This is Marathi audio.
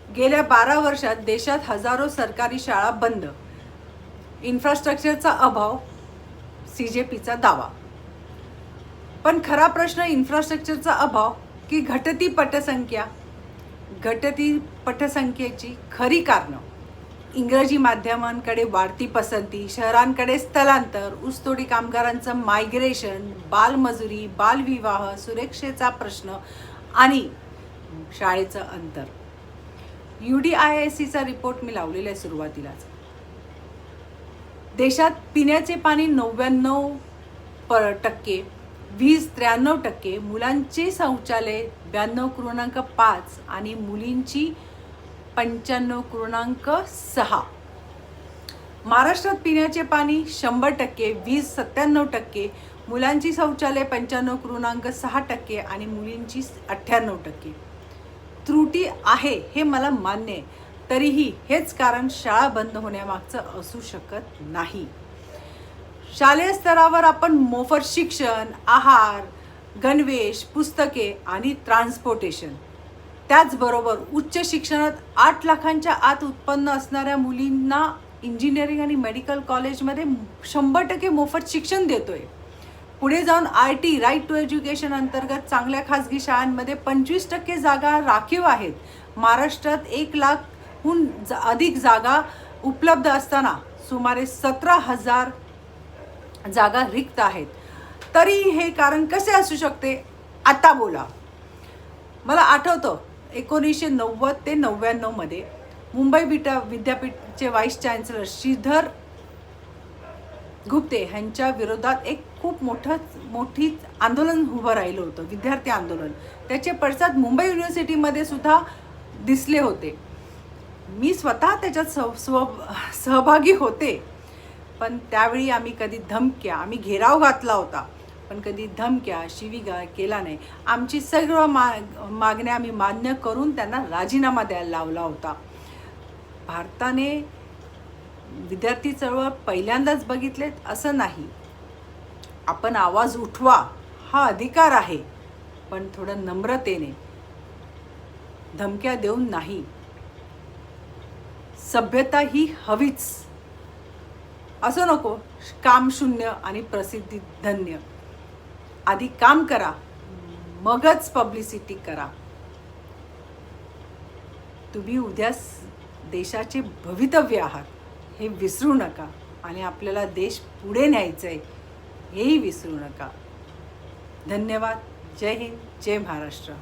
गेल्या 12 वर्षात देशात हजारो सरकारी शाळा बंद, इन्फ्रास्ट्रक्चरचा अभाव, CJPचा दावा. पण खरा प्रश्न इन्फ्रास्ट्रक्चरचा अभाव की घटती पटसंख्या? घटती पटसंख्येची खरी कारणं: इंग्रजी माध्यमांकडे वाढती पसंती, शहरांकडे स्थलांतर, ऊसतोडी कामगारांचं मायग्रेशन, बालमजुरी, बालविवाह, सुरक्षेचा प्रश्न आणि शाळेचं अंतर. UDIACचा रिपोर्ट मी लावलेला आहे सुरुवातीलाच. देशात पिण्याचे पाणी 99%, वीज 93%, मुलांचे शौचालय 92.5 आणि मुलींची 95.6. महाराष्ट्रात पिण्याचे पाणी 100%, वीज 97%, मुलांची शौचालय 95.6% आणि मुलींची 98%. त्रुटी आहे हे मला मान्य आहे, तरीही हेच कारण शाळा बंद होण्यामागचं असू शकत नाही. शालेय स्तरावर आपण मोफत शिक्षण, आहार, गणवेश, पुस्तके आणि ट्रान्सपोर्टेशन, त्याचबरोबर उच्च शिक्षणात 8 लाखांच्या आत उत्पन्न असणाऱ्या मुलींना इंजिनिअरिंग आणि मेडिकल कॉलेजमध्ये 100% मोफत शिक्षण देतोय. पुढे जाऊन IT राईट टू एज्युकेशन अंतर्गत चांगल्या खाजगी शाळांमध्ये 25% जागा राखीव आहेत. महाराष्ट्रात 1 लाखहून अधिक जागा उपलब्ध असताना सुमारे 17,000 जागा रिक्त आहेत. तरी हे कारण कसे असू शकते? आता बोला. मला आठवतं 1990 ते 99 मध्ये मुंबई विद्यापीठचे व्हाईस चान्सलर श्रीधर गुप्ते यांच्या विरोधात एक खूप मोठी आंदोलन उभं राहिलं होतं, विद्यार्थी आंदोलन. त्याचे पडसाद मुंबई युनिव्हर्सिटीमध्ये सुद्धा दिसले होते. मी स्वतः त्याच्यात सहभागी होते. पण त्यावेळी आम्ही घेराव घातला होता, पण कधी धमक्या, शिवीगाळ केला नाही. आमची सर्व मागण्या आम्ही मान्य करून त्यांना राजीनामा द्यायला लावला होता. भारताने विद्यार्थी चळवळ पहिल्यांदाच बघितलेत असं नाही. आपण आवाज उठवा, हा अधिकार आहे, पण थोडं नम्रतेने, धमक्या देऊन नाही. सभ्यता ही हवीच. असं नको काम शून्य आणि प्रसिद्धी धन्य. आधी काम करा, मगच पब्लिसिटी करा. तुम्ही उद्या देशाचे भवितव्य आहात हे विसरू नका आणि आपल्याला देश पुढे न्यायचं आहे हेही विसरू नका. धन्यवाद. जय हिंद, जय महाराष्ट्र.